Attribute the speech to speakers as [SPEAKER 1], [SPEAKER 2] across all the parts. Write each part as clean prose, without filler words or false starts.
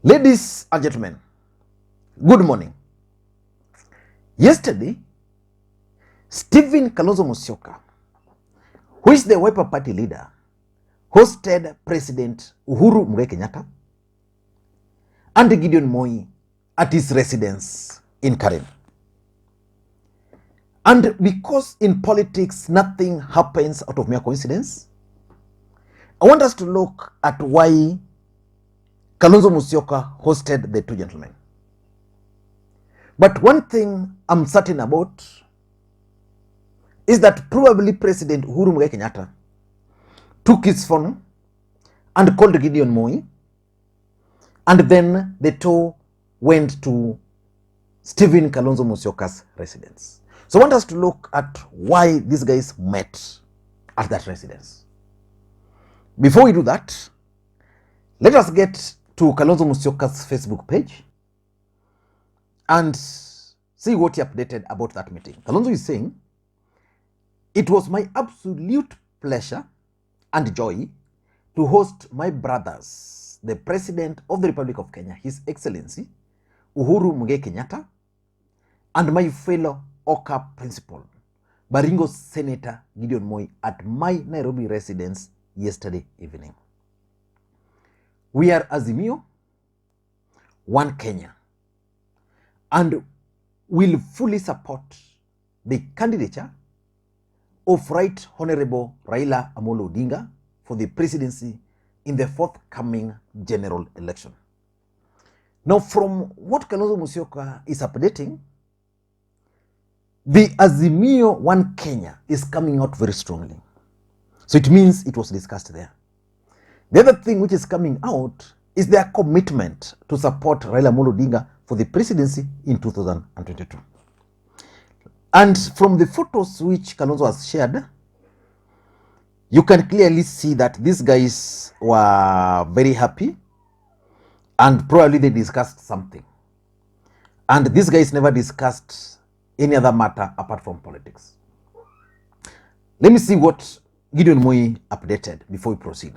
[SPEAKER 1] Ladies and gentlemen, good morning. Yesterday, Stephen Kalonzo Musyoka, who is the Wiper Party leader, hosted President Uhuru Kenyatta and Gideon Moi at his residence in Karen. And because in politics nothing happens out of mere coincidence, I want us to look at why Kalonzo Musyoka hosted the two gentlemen. But one thing I'm certain about is that probably President Uhuru Kenyatta took his phone and called Gideon Moi, and then the two went to Stephen Kalonzo Musyoka's residence. So I want us to look at why these guys met at that residence. Before we do that, let us get to Kalonzo Musyoka's Facebook page and see what he updated about that meeting. Kalonzo is saying, "It was my absolute pleasure and joy to host my brothers, the President of the Republic of Kenya, His Excellency Uhuru Kenyatta, and my fellow OCA principal, Baringo Senator Gideon Moi, at my Nairobi residence yesterday evening. We are Azimio, one Kenya, and will fully support the candidature of Right Honorable Raila Odinga for the presidency in the forthcoming general election." Now, from what Kalonzo Musyoka is updating, the Azimio One Kenya is coming out very strongly. So it means it was discussed there. The other thing which is coming out is their commitment to support Raila Odinga for the presidency in 2022. And from the photos which Kalonzo has shared, you can clearly see that these guys were very happy and probably they discussed something. And these guys never discussed any other matter apart from politics. Let me see what Gideon Moi updated before we proceed.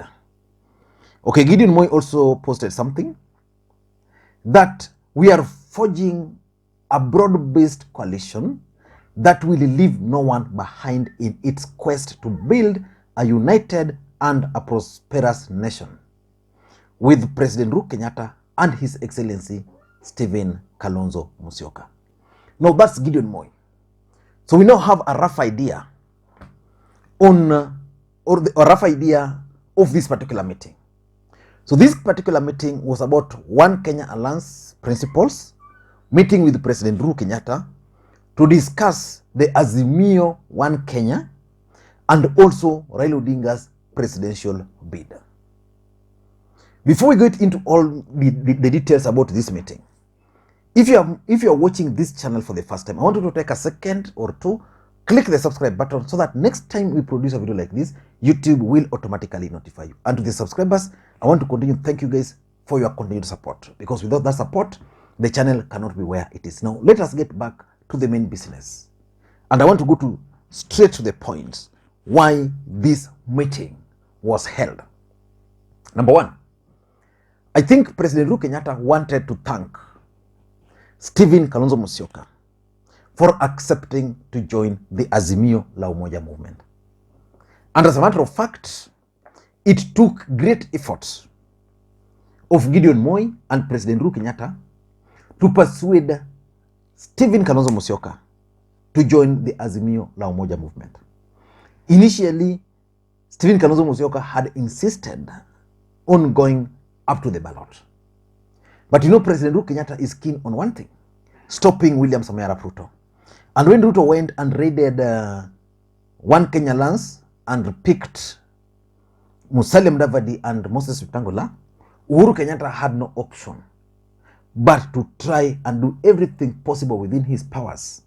[SPEAKER 1] Okay, Gideon Moi also posted something that we are forging a broad-based coalition that will leave no one behind in its quest to build a united and a prosperous nation, with President Uhuru Kenyatta and His Excellency Stephen Kalonzo Musyoka. Now that's Gideon Moi. So we now have a rough idea on a rough idea of this particular meeting. So this particular meeting was about One Kenya Alliance principles meeting with President Uhuru Kenyatta to discuss the Azimio One Kenya and also Raila Odinga's presidential bid. Before we get into all the details about this meeting, if you are watching this channel for the first time, I want you to take a second or two, click the subscribe button so that next time we produce a video like this, YouTube will automatically notify you. And to the subscribers, I want to continue to thank you guys for your continued support, because without that support, the channel cannot be where it is. Now, let us get back to the main business. And I want to go straight to the point why this meeting was held. Number one, I think President Uhuru Kenyatta wanted to thank Stephen Kalonzo Musyoka for accepting to join the Azimio la Umoja Movement. And as a matter of fact, it took great efforts of Gideon Moi and President Uhuru Kenyatta to persuade Stephen Kalonzo Musyoka to join the Azimio la Umoja Movement. Initially, Stephen Kalonzo Musyoka had insisted on going up to the ballot. But you know, President Uhuru Kenyatta is keen on one thing: stopping William Samoei Arap Ruto. And when Ruto went and raided One Kenya lands and picked Musalia Mudavadi and Moses Wetangula, Uhuru Kenyatta had no option but to try and do everything possible within his powers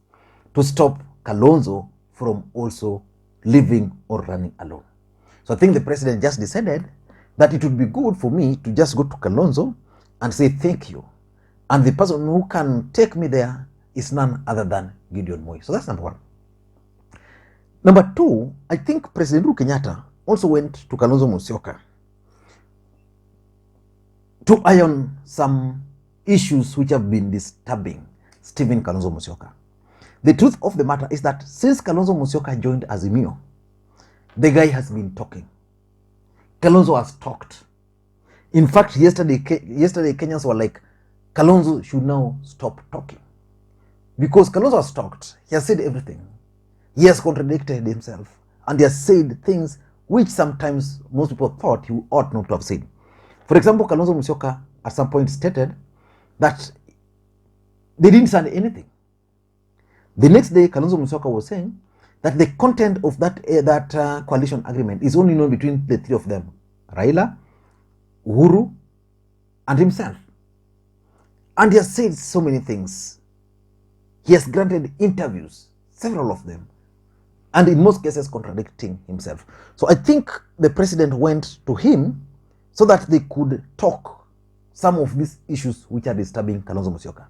[SPEAKER 1] to stop Kalonzo from also living or running alone. So I think the president just decided that it would be good for me to just go to Kalonzo and say thank you. And the person who can take me there is none other than Gideon Moi. So that's number one. Number two, I think President Uhuru Kenyatta also went to Kalonzo Musyoka to iron some issues which have been disturbing Stephen Kalonzo Musyoka. The truth of the matter is that since Kalonzo Musyoka joined Azimio, the guy has been talking. Kalonzo has talked. In fact, yesterday Kenyans were like, Kalonzo should now stop talking. Because Kalonzo has talked. He has said everything. He has contradicted himself. And he has said things which sometimes most people thought he ought not to have said. For example, Kalonzo Musyoka at some point stated that they didn't sign anything. The next day, Kalonzo Musyoka was saying that the content of that coalition agreement is only known between the three of them, Raila, Uhuru, and himself. And he has said so many things. He has granted interviews, several of them, and in most cases contradicting himself. So I think the president went to him so that they could talk some of these issues which are disturbing Kalonzo Musyoka.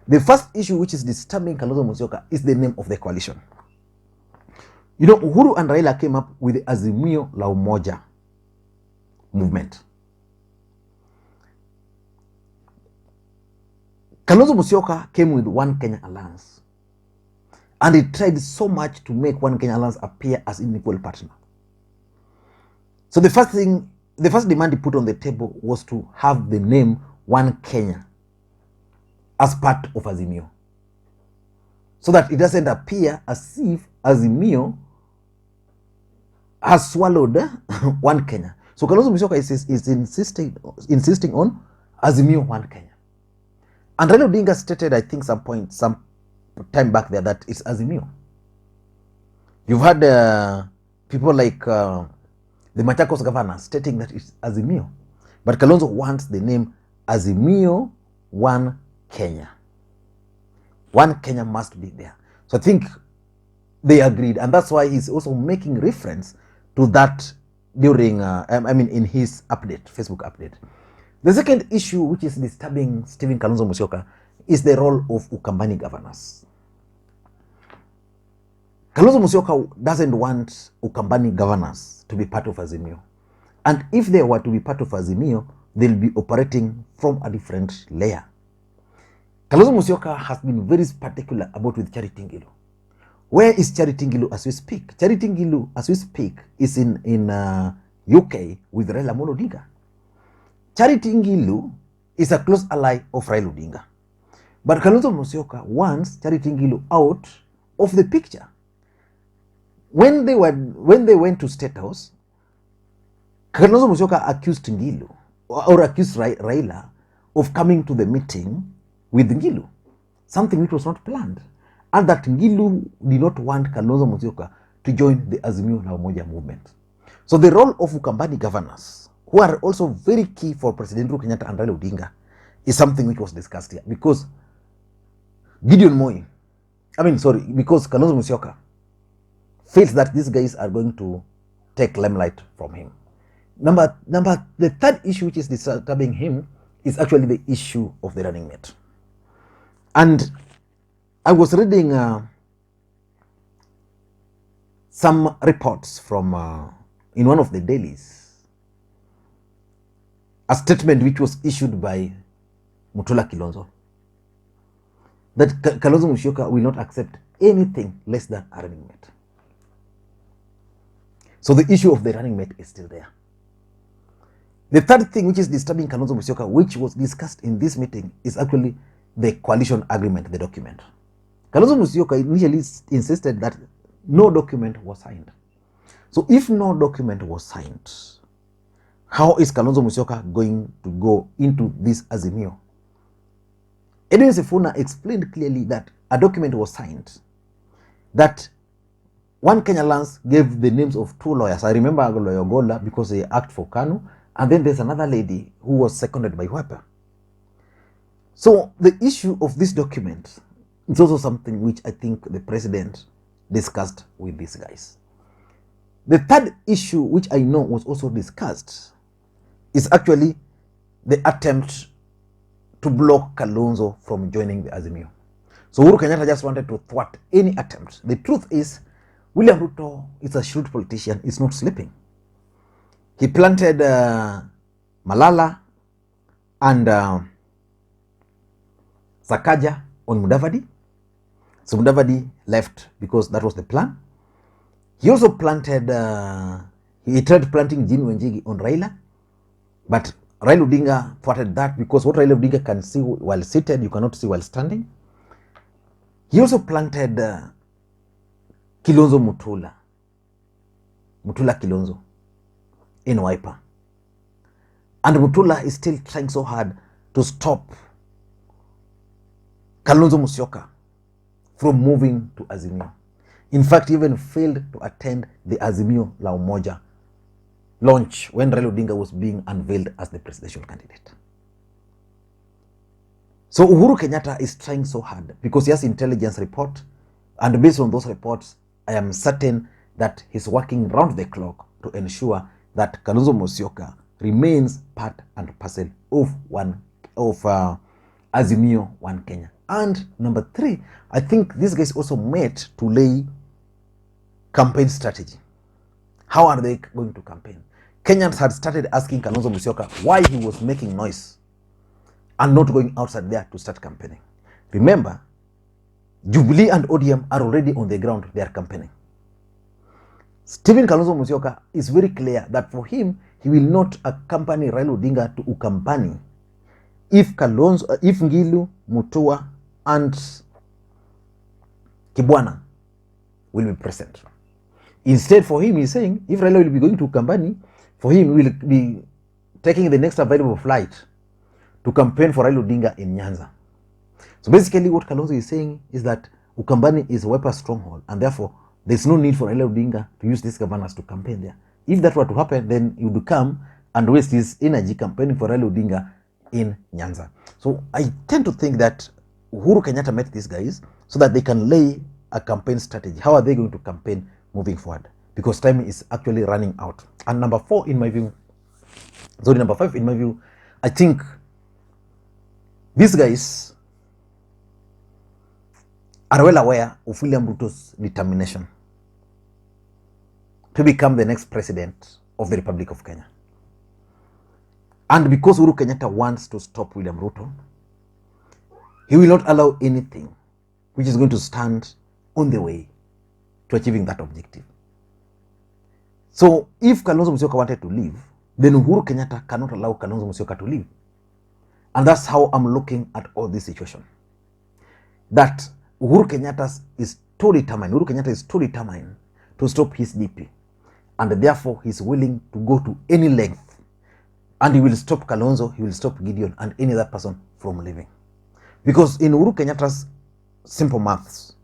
[SPEAKER 1] The first issue which is disturbing Kalonzo Musyoka is the name of the coalition. You know, Uhuru and Raila came up with the Azimio la Umoja Movement. Kalonzo Musyoka came with One Kenya Alliance. And he tried so much to make One Kenya Alliance appear as an equal partner. So the first demand he put on the table was to have the name One Kenya as part of Azimio, so that it doesn't appear as if Azimio has swallowed One Kenya. So Kalonzo Musyoka is insisting on Azimio One Kenya. And Raila Odinga stated, I think, some time back there that it's Azimio. You've had people like the Machakos governor stating that it's Azimio. But Kalonzo wants the name Azimio One Kenya. One Kenya must be there. So I think they agreed, and that's why he's also making reference to that during, in his update, Facebook update. The second issue which is disturbing Stephen Kalonzo Musyoka is the role of Ukambani governors. Kalonzo Musyoka doesn't want Ukambani governors to be part of Azimio. And if they were to be part of Azimio, they'll be operating from a different layer. Kalonzo Musyoka has been very particular about with Charity Ngilu. Where is Charity Ngilu as we speak? Charity Ngilu, as we speak, is in UK with Raila Odinga. Charity Ngilu is a close ally of Raila Odinga. But Kalonzo Musyoka wants Charity Ngilu out of the picture. When they went to State House, Kalonzo Musyoka accused Ngilu or accused Raila of coming to the meeting with Ngilu, something which was not planned, and that Ngilu did not want Kalonzo Musyoka to join the Azimio la Umoja Movement. So the role of Ukambani governors, who are also very key for President Uhuru Kenyatta and Raila Odinga, is something which was discussed here, because Gideon Moi, because Kalonzo Musyoka feels that these guys are going to take limelight from him. The third issue which is disturbing him is actually the issue of the running mate. And I was reading some reports from in one of the dailies, a statement which was issued by Mutula Kilonzo, that Kalonzo Musyoka will not accept anything less than a running mate. So the issue of the running mate is still there. The third thing which is disturbing Kalonzo Musyoka, which was discussed in this meeting, is actually the coalition agreement, the document. Kalonzo Musyoka initially insisted that no document was signed. So if no document was signed, how is Kalonzo Musyoka going to go into this Azimio? Edwin Sifuna explained clearly that a document was signed, that One Kenya Alliance gave the names of two lawyers. I remember Lawyer Gola because they act for Kanu, and then there's another lady who was seconded by Weber. So the issue of this document is also something which I think the president discussed with these guys. The third issue which I know was also discussed is actually the attempt to block Kalonzo from joining the Azimio. So Uhuru Kenyatta just wanted to thwart any attempt. The truth is, William Ruto is a shrewd politician, is not sleeping. He planted Malala and Sakaja on Mudavadi. So Mudavadi left because that was the plan. He also planted, he tried planting Jean Wenjigi on Raila, but Raila Odinga thwarted that because what Raila Odinga can see while seated, you cannot see while standing. He also planted Kalonzo Mutula Kalonzo in Wiper. And Mutula is still trying so hard to stop Kalonzo Musyoka from moving to Azimio. In fact, he even failed to attend the Azimio la Umoja launch when Raila Odinga was being unveiled as the presidential candidate. So Uhuru Kenyatta is trying so hard because he has intelligence report, and based on those reports, I am certain that he's working round the clock to ensure that Kalonzo Musyoka remains part and parcel of Azimio One Kenya. And number 3, I think these guys also met to lay campaign strategy. How are they going to campaign? Kenyans had started asking Kalonzo Musyoka why he was making noise and not going outside there to start campaigning. Remember, Jubilee and ODM are already on the ground, they are campaigning. Stephen Kalonzo Musyoka is very clear that for him, he will not accompany Raila Odinga to Ukambani if Ngilu, Mutua, and Kibwana will be present. Instead, for him, he's saying, if Raila will be going to Ukambani, for him, he will be taking the next available flight to campaign for Raila Odinga in Nyanza. So basically, what Kalonzo is saying is that Ukambani is a Wiper stronghold, and therefore, there's no need for Raila Odinga to use these governors to campaign there. If that were to happen, then he would come and waste his energy campaigning for Raila Odinga in Nyanza. So I tend to think that Uhuru Kenyatta met these guys so that they can lay a campaign strategy. How are they going to campaign moving forward? Because time is actually running out. And number 5 in my view, I think these guys are well aware of William Ruto's determination to become the next president of the Republic of Kenya. And because Uhuru Kenyatta wants to stop William Ruto, he will not allow anything which is going to stand on the way to achieving that objective. So if Kalonzo Musyoka wanted to leave, then Uhuru Kenyatta cannot allow Kalonzo Musyoka to leave. And that's how I'm looking at all this situation. That Uhuru Kenyatta is too determined to stop his DP. And therefore, he's willing to go to any length. And he will stop Kalonzo, he will stop Gideon, and any other person from leaving. Because in Uhuru Kenyatta's simple maths,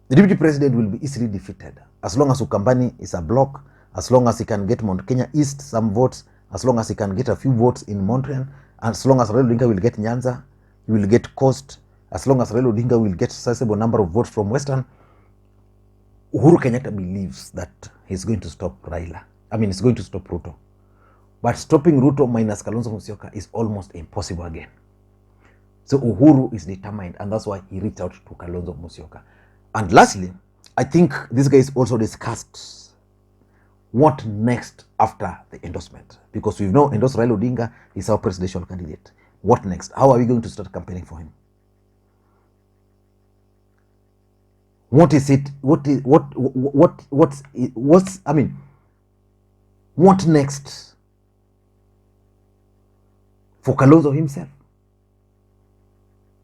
[SPEAKER 1] the deputy president will be easily defeated. As long as Ukambani is a block, as long as he can get Mount Kenya East some votes, as long as he can get a few votes in Montreal, as long as Raila Odinga will get Nyanza, he will get Coast, as long as Raila Odinga will get a sizable number of votes from Western, Uhuru Kenyatta believes that he's going to stop he's going to stop Ruto. But stopping Ruto minus Kalonzo Musyoka is almost impossible again. So Uhuru is determined, and that's why he reached out to Kalonzo Musyoka. And lastly, I think these guys also discussed what next after the endorsement. Because we've now endorsed Raila Odinga, he's our presidential candidate. What next? How are we going to start campaigning for him? What is it? What next for Kalonzo himself?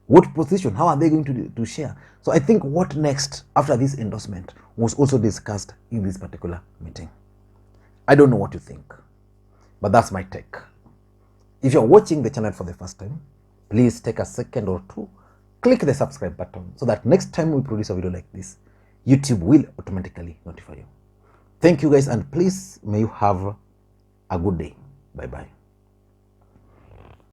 [SPEAKER 1] What position? How are they going to share? So I think what next after this endorsement was also discussed in this particular meeting. I don't know what you think, but that's my take. If you're watching the channel for the first time, please take a second or two, click the subscribe button so that next time we produce a video like this, YouTube will automatically notify you. Thank you guys, and please may you have a good day. Bye-bye.